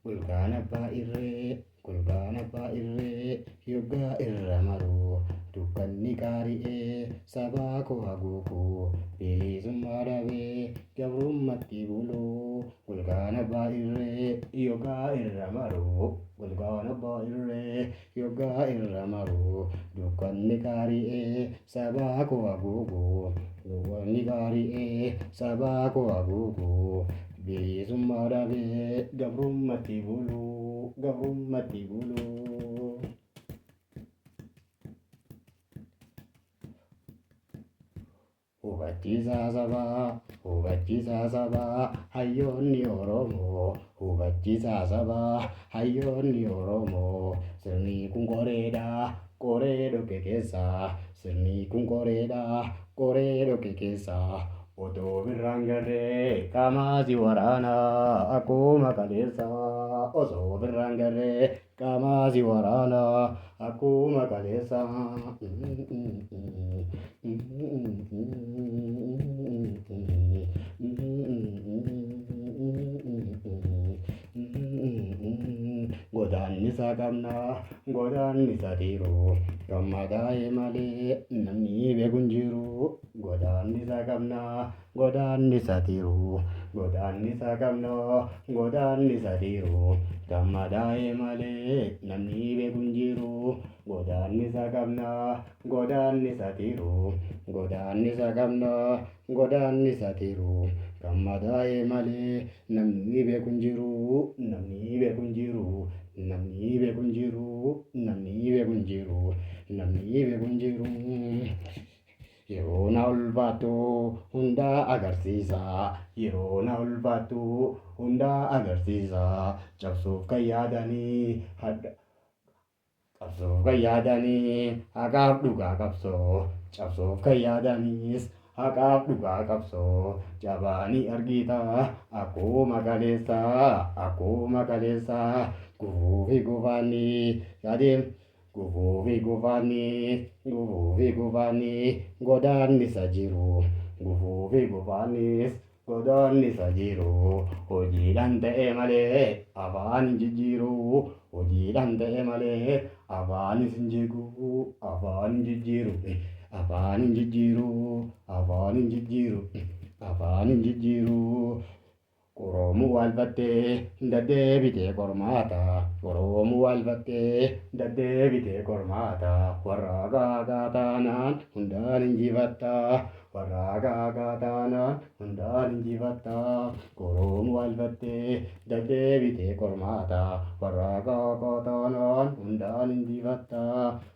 Golgaan abbaa irree, golgaan abbaa irree, yoggaa irra maruu, dukkanni qaari'ee, sabaa koo haguuguu, bilisummaa dhabee, gabrummatti buluu. Golgaan abbaa irree, yoggaa irra maruu, golgaan abbaa irree, yoggaa irra maruu, dukkanni qaari'ee, sabaa koo haguuguu, dukkanni qaari'ee, sabaa koo haguuguu. Bilisummaa dhabee gabrummatti buluu, gabrummatti buluu. Hubachiisaa sabaa, hubachiisaa sabaa, hayyoonni Oromoo. Hubachiisaa sabaa, hayyoonni Oromoo. Sirni kun qoreedha, qoree dhokke keessaa. Sirni kun qoreedha, qoree dhokke keessaa. Otoo birraan garree qaamaasi waraanaa akkuma kaleessaa. Osoo birraan garree qaamaasi waraanaa akkuma kaleessaa. Godaannisa qabnaa, godaannisa dhiiruu, gammadaa'e malee namni beeku hin jiru. Godaannisa qabnaa, godaannisa dhiiruu, godaannisa qabnaa, godaannisa dhiiruu, gammadaa'e malee namni beeku hin jiru. Godaannisa qabnaa, godaannisa dhiiruu, godaannisa qabnaa, godaannisa dhiiruu, gammadaa'e malee namni beeku hin jiru. Namni beeku hin jiru. Namni beeku hin jiru. Namni beeku hin jiru. Namni beeku hin jiru. Yeroo na ulfaatu hundaa agarsiisa. Yeroo na ulfaatu hundaa agarsiisa. Cabsuuf kan yaadanii cabsuuf kan yaadanii haqaaf dhugaa qabsoo. Cabsuuf kan yaadaniis haqaaf dhugaa qabsoo. Jabaanii argita akkuma kaleessaa, akkuma kaleessaa. Gufuu fi gufaanii adeem. Gufuu fi gufaanii, gufuu fi gufaanii godaannisa jiru. Gufuu fi gufaanis godaannisa jiru. Hojiidhaan ta'e malee afaan hin jijjiiru. Hojiidhaan ta'e malee afaanis hin jigu. Afaan hin jijjiiru. Afaan hin jijjiiru. Afaan hin jijjiiru. Afaan hin jijjiiru. Oromoo walfattee deddeebitee qormaata. Oromoo walfattee deddeebitee qormaata. Warra gaagaa taanaan hundaan injifatta. Warra gaagaa taanaan hundaan injifatta. Oromoo walfattee deddeebitee qormaata. Warra gaagaa taanaan hundaan injifatta.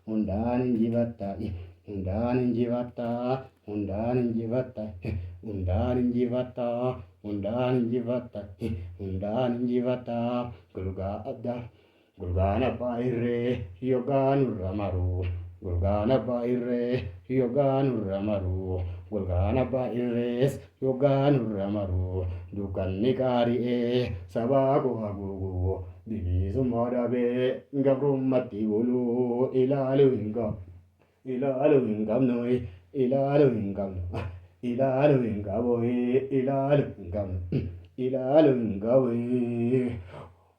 Hundaan injifatta. Hundaan injifatta. Hundaan injifatta. Hundaan injifatta. Hundaan injifatta. Hundaan injifatta. Golgaan abbaa irree yoggaa nurra maruu. Golgaan abbaa irree yoggaa nurra maruu. Golgaan abbaa irrees yoggaa nurra maruu. Dukkanni qaari'ee sabaa koo haguuguu. Bilisummaa dhabee gabrummatti buluu. Ilaaluu hin qabnu. Ilaaluu hin qabnu. Ilaaluu hin qabnu. Ilaaluu hin qabu. Ilaaluu hin qabnu. Ilaaluu hin qabu.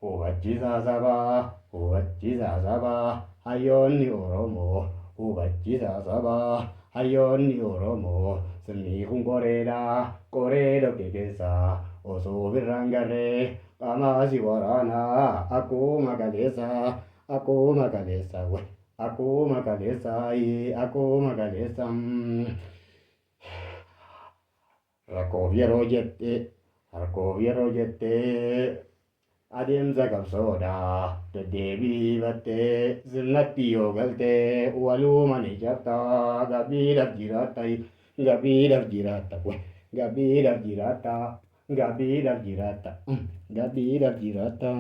Hubachiisaa sabaa, hubachiisaa sabaa, hayyoonni Oromoo. Hubachiisaa sabaa, hayyoonni Oromoo. Sirni kun qoreedha, qoree dhokke keessaa. Osoo birraan garree qaamaasi waraanaa akkuma kaleessaa. Akkuma kaleessaa. Akkuma kaleessaa. Akkuma kaleessaa. Rakkoof yeroo jettee, rakkoof yeroo jettee adeemsa qabsoodha. Deddeebiifattee sirnatti yoo galtee walumaa ni jabta. Gabiidhaaf jiraatta. Gabiidhaaf jiraatta. Gabiidhaaf jiraatta. Gabiidhaaf jiraatta. Gabiidhaaf jiraatta.